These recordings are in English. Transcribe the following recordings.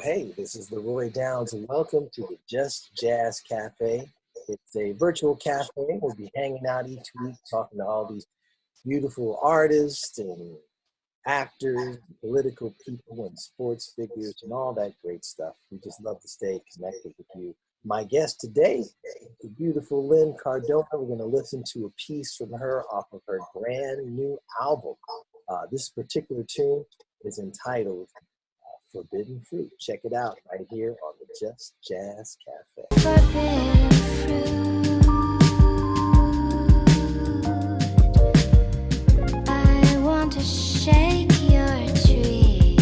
Hey, this is Leroy Downs. Welcome to the Just Jazz Cafe. It's a virtual cafe. We'll be hanging out each week, talking to all these beautiful artists and actors, political people, and sports figures, and all that great stuff. We just love to stay connected with you. My guest today is the beautiful Lynn Cardona. We're going to listen to a piece from her off of her brand new album. This particular tune is entitled Forbidden Fruit. Check it out right here on the Just Jazz Cafe. Forbidden fruit. I want to shake your tree.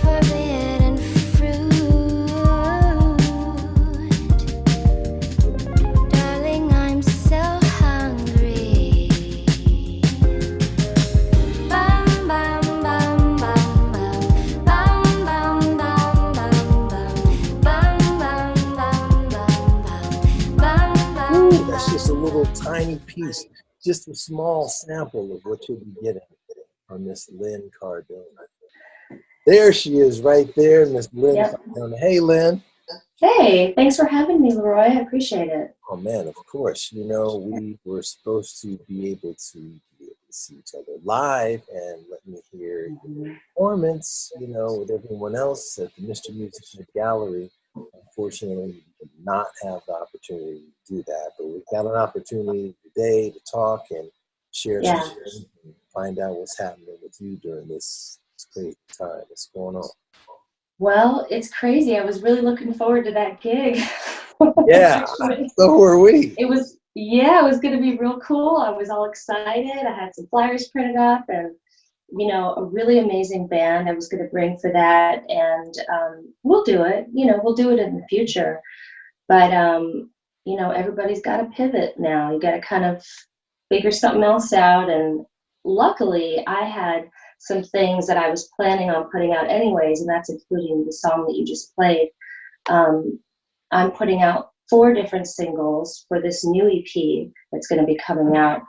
Forbidden fruit. Darling, I'm so hungry. Bum, bum, bum, bum, bum. Bum, bum, bum, bum, bum. Bum, bum, bum, bum, bum. Bum, bum, Ooh, that's just a little tiny piece, just a small sample of what you'll be getting from Miss Lynn Cardona. There she is right there, Miss Lynn Yep. Cardona. Hey, Lynn. Hey, thanks for having me, Leroy. I appreciate it. Oh, man, of course. You know, we were supposed to be able to see each other live and let me hear your performance, you know, with everyone else at the Mr. Musician Gallery. Unfortunately, we did not have the opportunity to do that, but we've got an opportunity today to talk and share Yeah. some things and find out what's happening with you during this crazy time. What's going on? Well, it's crazy. I was really looking forward to that gig. Yeah, Actually, so were we. it was going to be real cool. I was all excited. I had some flyers printed up and, a really amazing band I was going to bring for that. And we'll do it. We'll do it in the future. But, everybody's got to pivot now. You got to kind of figure something else out. And luckily, I had some things that I was planning on putting out anyways, and that's including the song that you just played. I'm putting out 4 different singles for this new EP that's going to be coming out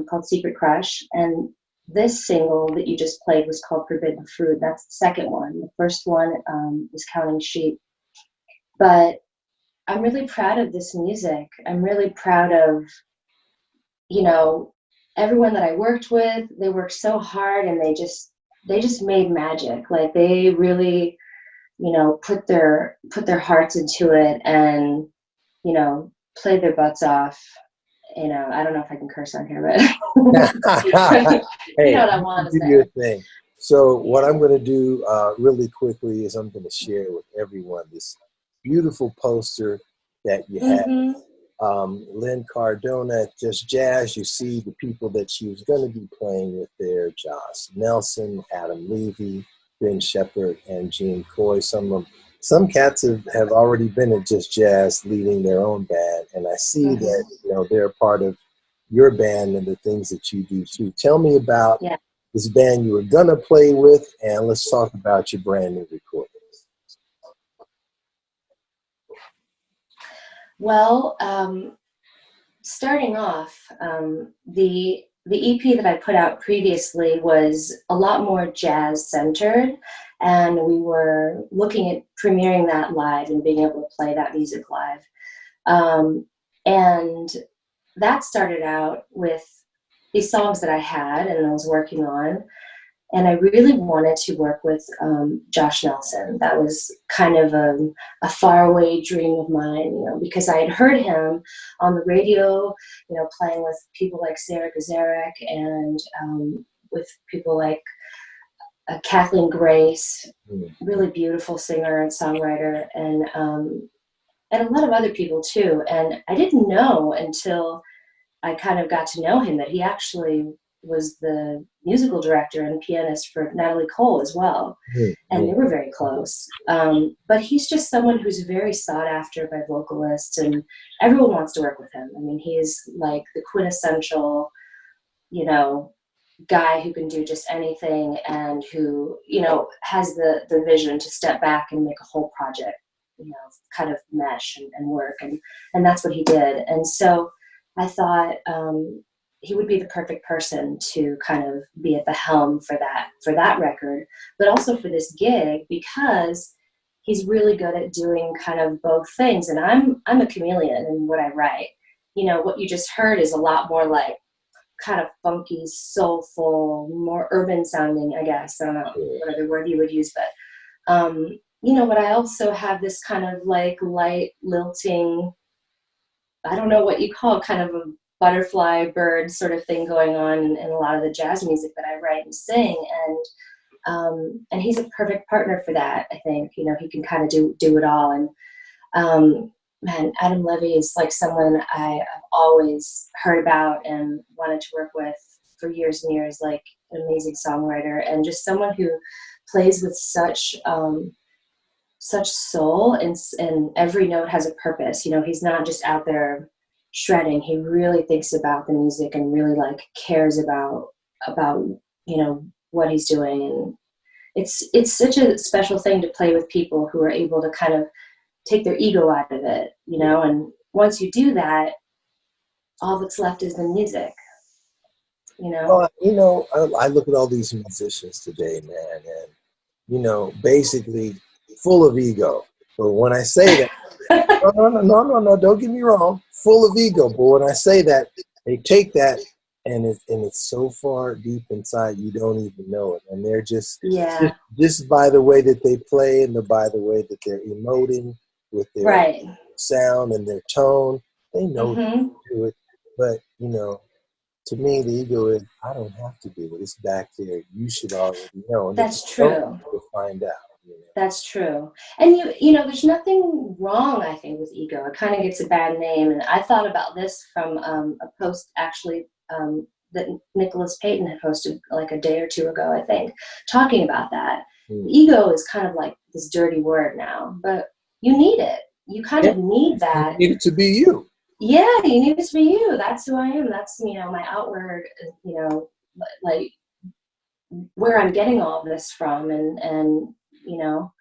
called Secret Crush. And this single that you just played was called Forbidden Fruit. That's the second one. The first one is Counting Sheep. But I'm really proud of this music. I'm really proud of, everyone that I worked with. They worked so hard and they just made magic. Like they really, put their hearts into it and, played their butts off. I don't know if I can curse on here, but Hey, what I want to do your say. thing. So what I'm going to do really quickly is I'm going to share with everyone this beautiful poster that you have. Lynn Cardona at Just Jazz. You see the people that she was going to be playing with there: Josh Nelson, Adam Levy, Ben Shepherd, and Gene Coy. Some cats have already been at Just Jazz leading their own band, and I see that they're part of your band and the things that you do too. Tell me about this band you were gonna play with, and let's talk about your brand new recordings. Well, starting off, the EP that I put out previously was a lot more jazz centered, and we were looking at premiering that live and being able to play that music live. And that started out with these songs that I had and I was working on. And I really wanted to work with Josh Nelson. That was kind of a faraway dream of mine, because I had heard him on the radio, playing with people like Sarah Gazarek and with people like Kathleen Grace, really beautiful singer and songwriter, and a lot of other people too. And I didn't know until I kind of got to know him that he actually was the musical director and pianist for Natalie Cole as well. And they were very close. But he's just someone who's very sought after by vocalists, and everyone wants to work with him. I mean, he's like the quintessential, guy who can do just anything and who, has the vision to step back and make a whole project, kind of mesh and work. And that's what he did. And so I thought, he would be the perfect person to kind of be at the helm for that record, but also for this gig, because he's really good at doing kind of both things. And I'm a chameleon in what I write. You know, what you just heard is a lot more like kind of funky, soulful, more urban sounding, I guess. I don't know what other word you would use, but you know, but I also have this kind of like light, lilting, I don't know what you call it, kind of a butterfly bird sort of thing going on in a lot of the jazz music that I write and sing. And he's a perfect partner for that. I think, you know, he can kind of do it all. And man, Adam Levy is like someone I've always heard about and wanted to work with for years and years, like an amazing songwriter and just someone who plays with such soul, and every note has a purpose. You know, he's not just out there shredding. He really thinks about the music and really like cares about you know what he's doing. And it's such a special thing to play with people who are able to kind of take their ego out of it, you know. And once you do that, all that's left is the music, you know. Well, you know, I look at all these musicians today, man, and you know, basically full of ego. But when I say that, no, don't get me wrong, full of ego. But when I say that, they take that and it's so far deep inside you don't even know it, and they're just by the way that they play and by the way that they're emoting with their sound and their tone, they know to do it. But you know, to me, the ego is I don't have to do it. It's back there. You should already know. And that's true. To find out. You know? That's true. And you know, there's nothing wrong, I think, with ego. It kind of gets a bad name. And I thought about this from a post actually that Nicholas Payton had posted like a day or two ago, I think, talking about that. Ego is kind of like this dirty word now, but you need it. You kind of need that. You need it to be you. Yeah, you need it to be you. That's who I am. That's, you know, my outward, you know, like where I'm getting all of this from, and you know,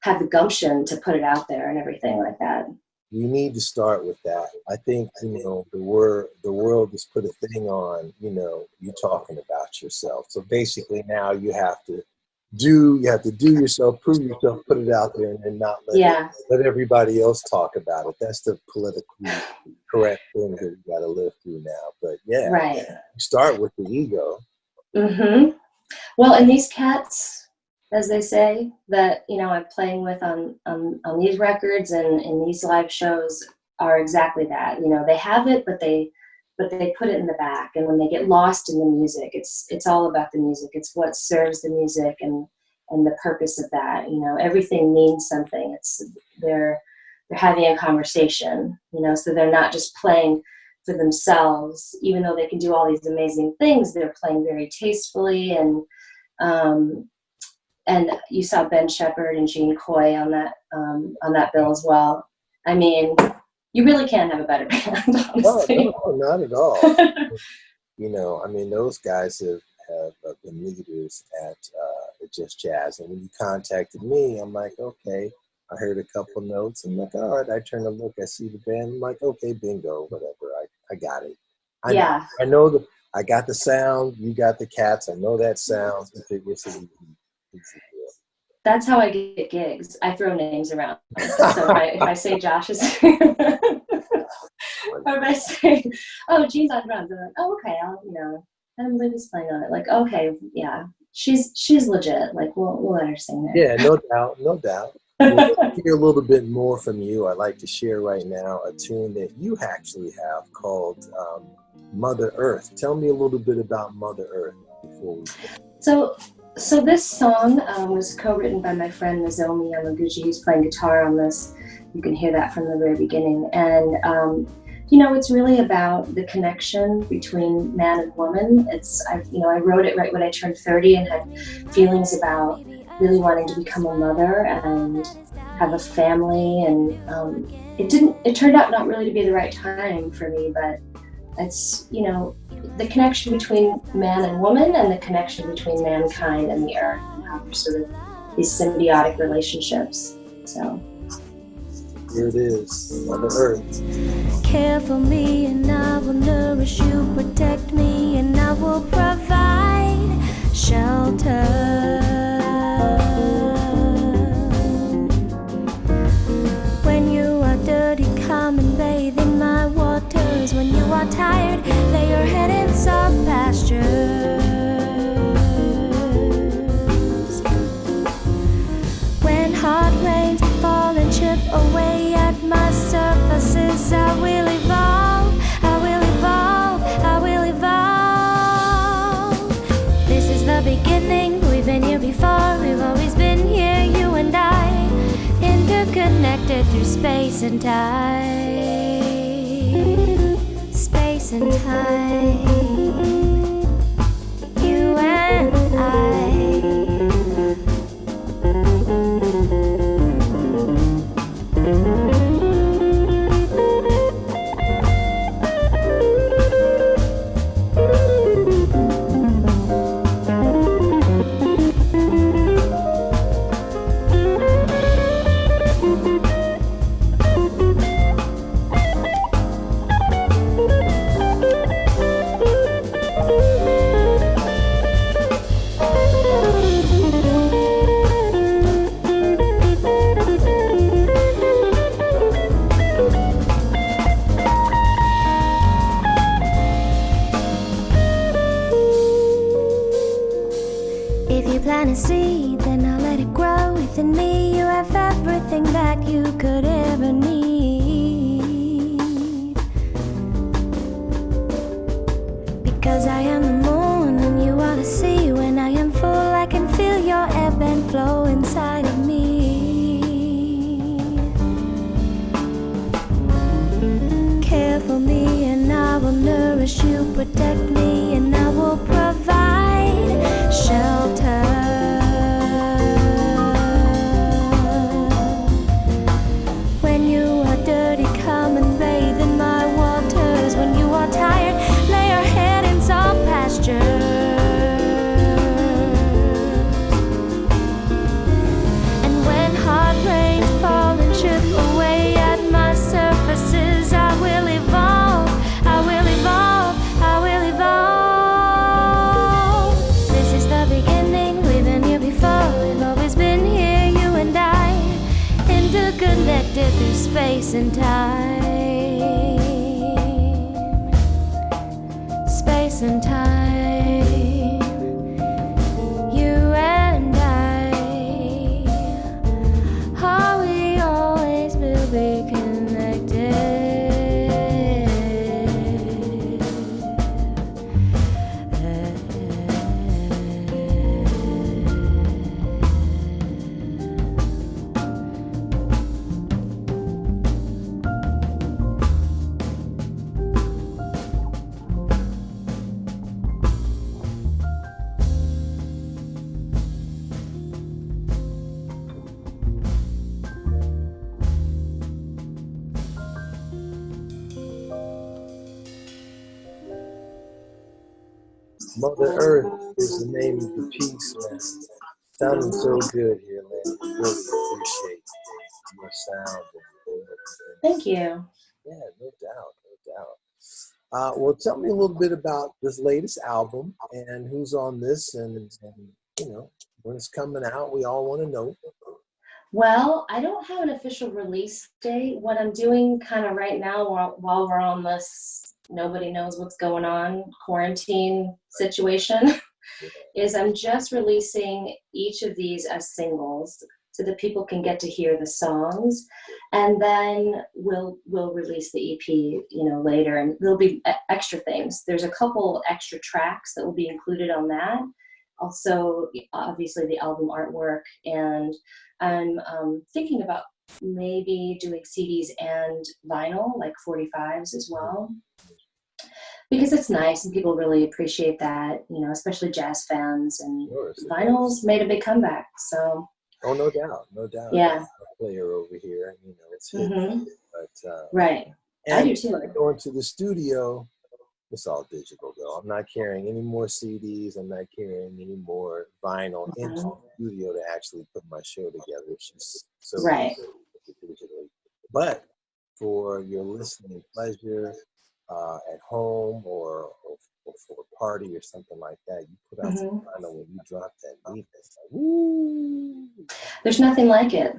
have the gumption to put it out there and everything like that. You need to start with that. I think, you know, the world has put a thing on, you know, you talking about yourself. So basically now you have to do yourself, prove yourself, put it out there, and then not let everybody else talk about it. That's the politically correct thing that we got to live through now. But you start with the ego. Well, and these cats, as they say, that, you know, I'm playing with on these records and in these live shows are exactly that. You know, they have it, but they put it in the back. And when they get lost in the music, it's all about the music. It's what serves the music and the purpose of that. You know, everything means something. They're having a conversation, you know, so they're not just playing for themselves, even though they can do all these amazing things. They're playing very tastefully, and you saw Ben Shepherd and Gene Coy on that bill as well. I mean, you really can't have a better band, honestly. No, not at all. You know, I mean, those guys have been leaders at Just Jazz. And when you contacted me, I'm like, okay, I heard a couple notes. I'm like, all right, I turn to look, I see the band. I'm like, okay, bingo, whatever. I got it. I know that I got the sound. You got the cats. I know that sound. That's how I get gigs. I throw names around. So if I say Josh is here, or if I say, oh, Gene's on drums, I'm like, oh, okay, Adam Livy's playing on it. Like, okay, yeah, she's legit. Like, we'll let her sing there. Yeah, no doubt. We'll hear a little bit more from you. I'd like to share right now a tune that you actually have called Mother Earth. Tell me a little bit about Mother Earth before we go. So this song was co-written by my friend Nozomi Yamaguchi, who's playing guitar on this. You can hear that from the very beginning. And, you know, it's really about the connection between man and woman. I wrote it right when I turned 30 and had feelings about really wanting to become a mother and have a family. And it turned out not really to be the right time for me, but it's, you know, the connection between man and woman and the connection between mankind and the earth and how there's sort of these symbiotic relationships. So Here it is, Mother Earth. Care for me and I will nourish you, protect me and I will provide shelter. When you are dirty, come and bathe in my waters. When you are tired, lay your head in soft pastures. When hard rains fall and chip away at my surfaces, I will evolve, I will evolve, I will evolve. This is the beginning, we've been here before, we've always been here, you and I, interconnected through space and time. Space and time. You and I. If you plant a seed, then I'll let it grow within me. You have everything that you could ever need. Because I am the moon and you are the sea. When I am full, I can feel your ebb and flow inside of me. Care for me and I will nourish you, protect me and I will provide shelter. When you are dirty, come and bathe in my waters. When you are tired, lay your head in soft pastures. And when hard rains fall and chip away at my surfaces, I will evolve, I will evolve, I will evolve. This is the beginning, we've been here before, we've always been here, you and I, interconnected through space and time. Space and time. You and I, how we always will be connected. Mother Earth is the name of the piece, man. Sounding so good here, Lynn. Really appreciate your sound. Thank you. Yeah, no doubt, no doubt. Well, tell me a little bit about this latest album and who's on this, and you know when it's coming out. We all want to know. Well, I don't have an official release date. What I'm doing kind of right now while we're on this nobody knows what's going on quarantine situation is I'm just releasing each of these as singles so that people can get to hear the songs, and then we'll release the EP, later, and there'll be extra things. There's a couple extra tracks that will be included on that. Also, obviously, the album artwork, and I'm thinking about maybe doing CDs and vinyl, like 45s as well, because it's nice and people really appreciate that, especially jazz fans, and vinyl's made a big comeback. So. Oh, no doubt, no doubt. Yeah. A player over here, it's hidden, but right. And I do too. when I go into the studio, it's all digital though. I'm not carrying any more CDs. I'm not carrying any more vinyl into the studio to actually put my show together. It's just so right. digitally. But for your listening pleasure at home or for a party or something like that, you put on some vinyl when you drop that beat. It's like, woo! There's nothing like it,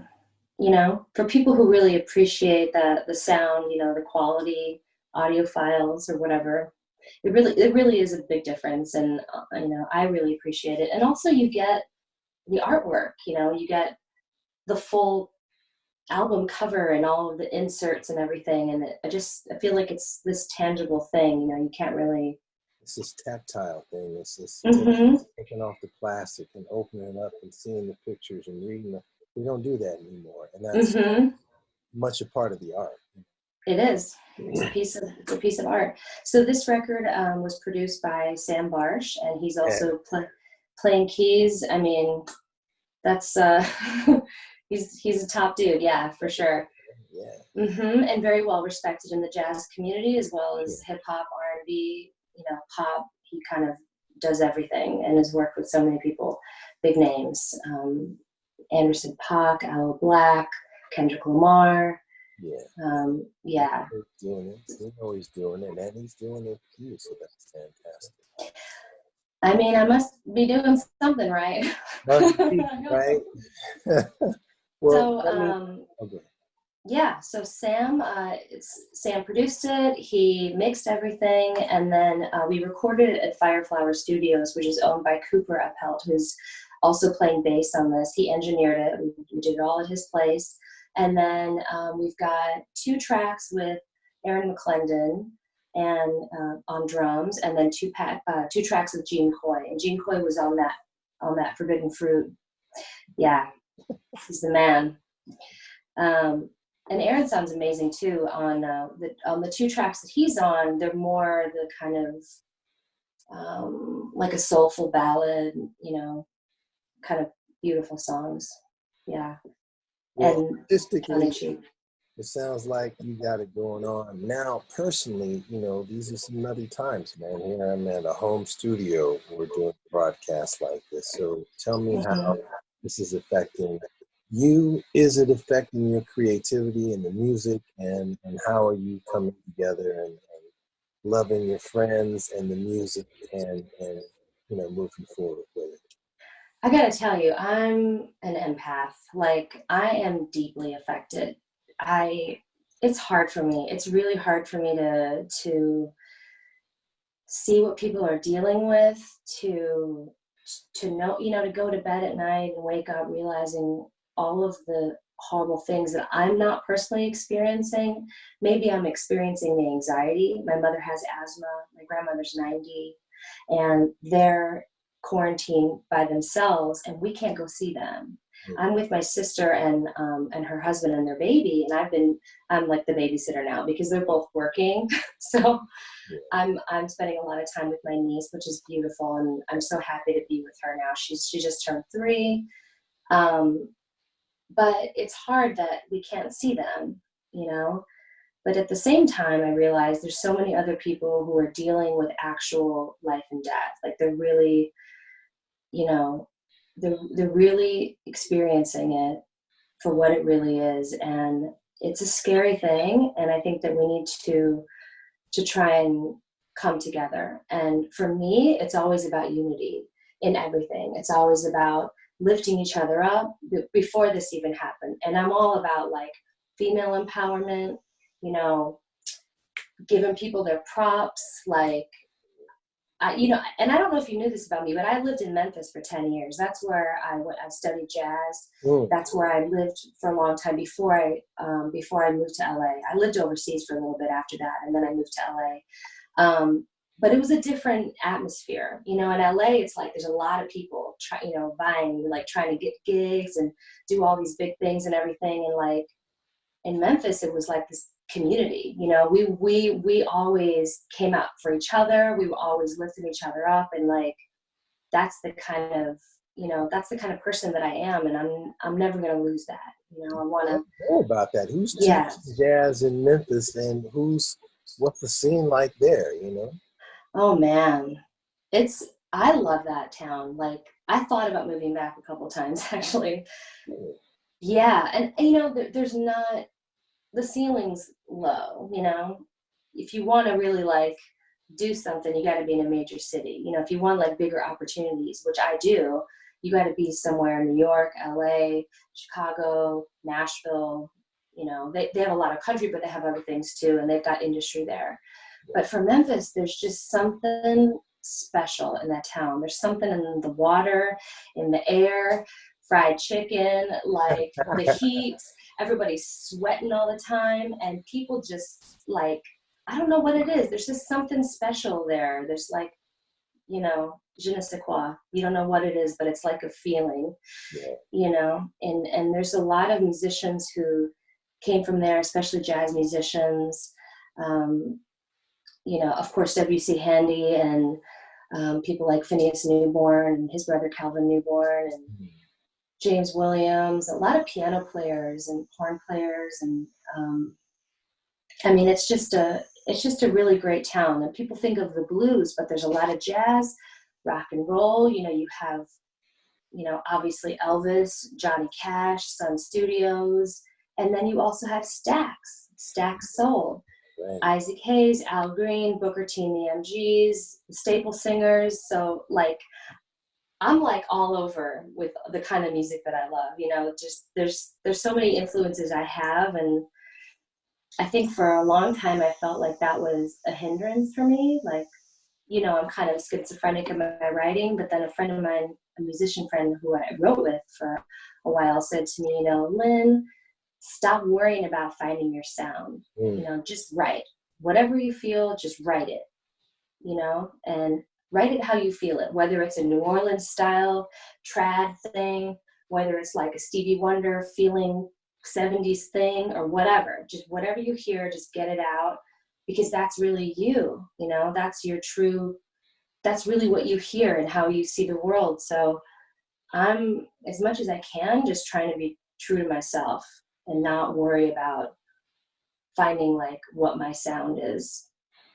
you know, for people who really appreciate the sound, you know, the quality, audio files or whatever. It really is a big difference, and you know, I really appreciate it. And also, you get the artwork. You know, you get the full album cover and all of the inserts and everything. And I feel like it's this tangible thing. You know, you can't really. It's this tactile thing. It's this taking off the plastic and opening it up and seeing the pictures and reading them. We don't do that anymore, and that's much a part of the art. It is. It's a piece of art. So this record was produced by Sam Barsh, and he's also playing keys. I mean, that's he's a top dude, yeah, for sure. Yeah. And very well respected in the jazz community as well as hip hop, R&B, you know, pop. He kind of does everything and has worked with so many people, big names. Anderson .Paak, Aloe Black, Kendrick Lamar. Yeah. He's doing it. He's always doing it, and he's doing it for you, so that's fantastic. I mean, I must be doing something right. Right? Well, yeah, so Sam produced it, he mixed everything, and then we recorded it at Fireflower Studios, which is owned by Cooper Uphelt, who's also playing bass on this. He engineered it. We did it all at his place. And then we've got 2 tracks with Aaron McClendon and on drums, and then 2 tracks with Gene Coy. And Gene Coy was on that Forbidden Fruit. Yeah, he's the man. And Aaron sounds amazing too on the 2 tracks that he's on. They're more the kind of like a soulful ballad, you know, kind of beautiful songs. Yeah. Well, and artistically, it sounds like you got it going on. Now, personally, you know, these are some nutty times, man. Here I'm at a home studio. We're doing broadcasts like this. So tell me how this is affecting you. Is it affecting your creativity and the music? And how are you coming together and loving your friends and the music and you know, moving forward with it? I gotta tell you, I'm an empath. Like, I am deeply affected. It's hard for me. It's really hard for me to see what people are dealing with, to know, you know, to go to bed at night and wake up realizing all of the horrible things that I'm not personally experiencing. Maybe I'm experiencing the anxiety. My mother has asthma. My grandmother's 90, and they're quarantined by themselves, and we can't go see them. I'm with my sister and her husband and their baby, and I'm like the babysitter now because they're both working. So I'm spending a lot of time with my niece, which is beautiful, and I'm so happy to be with her now. She just turned 3. But it's hard that we can't see them, you know. But at the same time, I realize there's so many other people who are dealing with actual life and death. Like, they're really, you know, they're really experiencing it for what it really is. And it's a scary thing. And I think that we need to try and come together. And for me, it's always about unity in everything. It's always about lifting each other up before this even happened. And I'm all about, like, female empowerment, you know, giving people their props, like, you know, and I don't know if you knew this about me, but I lived in Memphis for 10 years. That's where I studied jazz. That's where I lived for a long time before I moved to LA. I lived overseas for a little bit after that, and then I moved to LA. But it was a different atmosphere, you know. In LA, it's like there's a lot of people vying, like, trying to get gigs and do all these big things and everything. And, like, in Memphis, it was like this community, you know. We always came out for each other. We always lifted each other up, and, like, that's the kind of person that I am, and I'm never gonna lose that. You know, I want to know about that. Who's teaching jazz in Memphis, and what's the scene like there? You know. Oh man, I love that town. Like, I thought about moving back a couple times, actually. Yeah, and you know, there's not the ceiling's low, you know. If you want to really like do something, you got to be in a major city. You know, if you want like bigger opportunities, which I do, you got to be somewhere in New York, LA, Chicago, Nashville. You know, they have a lot of country, but they have other things too, and they've got industry there. But for Memphis, there's just something special in that town. There's something in the water, in the air, fried chicken, like the heat. Everybody's sweating all the time, and people just like, I don't know what it is. There's just something special there. There's like, you know, je ne sais quoi. You don't know what it is, but it's like a feeling, you know. And there's a lot of musicians who came from there, especially jazz musicians. You know, of course, W.C. Handy and people like Phineas Newborn and his brother Calvin Newborn and James Williams, a lot of piano players and horn players. And I mean, it's just a really great town. And people think of the blues, but there's a lot of jazz, rock and roll. You know, you have, you know, obviously Elvis, Johnny Cash, Sun Studios. And then you also have Stax Soul. Right. Isaac Hayes, Al Green, Booker T and the MGs, the Staple Singers. So like, I'm like all over with the kind of music that I love. You know, just there's so many influences I have, and I think for a long time I felt like that was a hindrance for me. Like, you know, I'm kind of schizophrenic in my writing, but then a friend of mine, a musician friend who I wrote with for a while, said to me, you know, Lynn, stop worrying about finding your sound. You know, just write. Whatever you feel, just write it, you know, and write it how you feel it, whether it's a New Orleans style trad thing, whether it's like a Stevie Wonder feeling 70s thing or whatever. Just whatever you hear, just get it out, because that's really you, you know, that's your true, that's really what you hear and how you see the world. So I'm, as much as I can, just trying to be true to myself and not worry about finding like what my sound is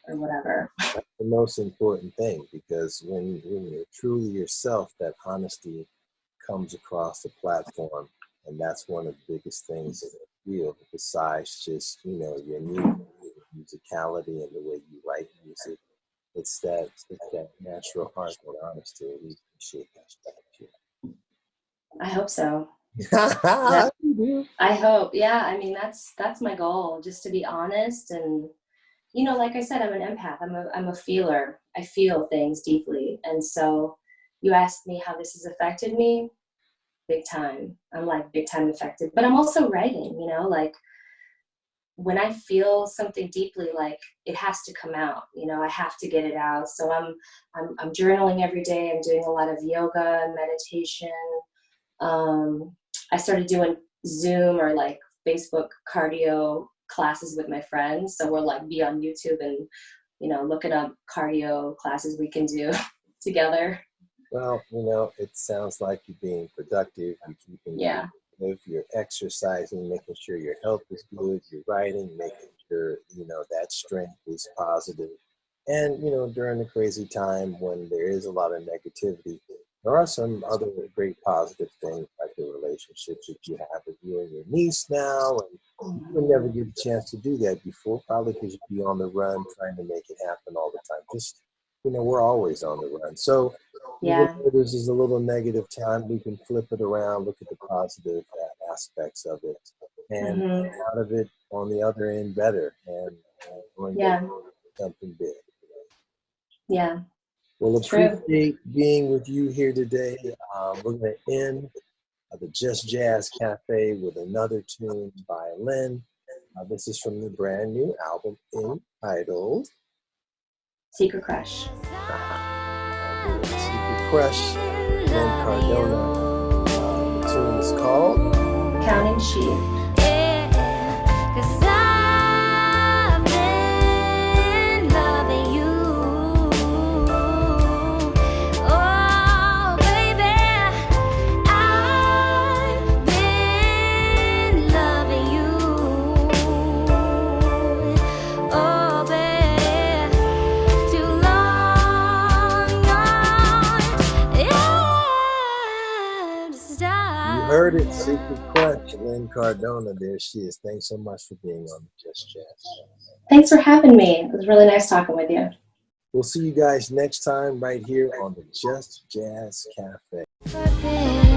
or whatever. That's the most important thing, because when you're truly yourself, that honesty comes across the platform. And that's one of the biggest things that I feel, besides just, you know, your musicality and the way you write music. It's that natural heart and honesty. We appreciate that. I hope so. I hope. Yeah. I mean, that's my goal, just to be honest. And, you know, like I said, I'm an empath. I'm a feeler. I feel things deeply. And so you asked me how this has affected me. Big time. I'm like big time affected, but I'm also writing, you know, like when I feel something deeply, like it has to come out, you know, I have to get it out. So I'm journaling every day. I'm doing a lot of yoga and meditation. I started doing Zoom or like Facebook cardio classes with my friends. So we'll like be on YouTube and, you know, looking up cardio classes we can do together. Well, you know, it sounds like you're being productive. You're keeping active, you're exercising, making sure your health is good, you're writing, making sure, you know, that strength is positive. And, you know, during the crazy time when there is a lot of negativity, there are some other great positive things, like the relationships that you have with you and your niece now. And you'll never get a chance to do that before, probably because you'd be on the run trying to make it happen all the time. Just, you know, we're always on the run. So yeah, this is a little negative time, we can flip it around, look at the positive aspects of it, and out of it on the other end better, and something big. Yeah. Well, appreciate being with you here today. We're going to end the Just Jazz Cafe with another tune by Lynn. This is from the brand new album entitled Secret Crush. Secret Crush, Lynn Cardona. The tune is called Counting Sheep. Stop. heard it, Secret Crunch, Lynn Cardona. There she is. Thanks so much for being on Just Jazz. Thanks for having me. It was really nice talking with you. We'll see you guys next time right here on the Just Jazz Cafe. Forbidden.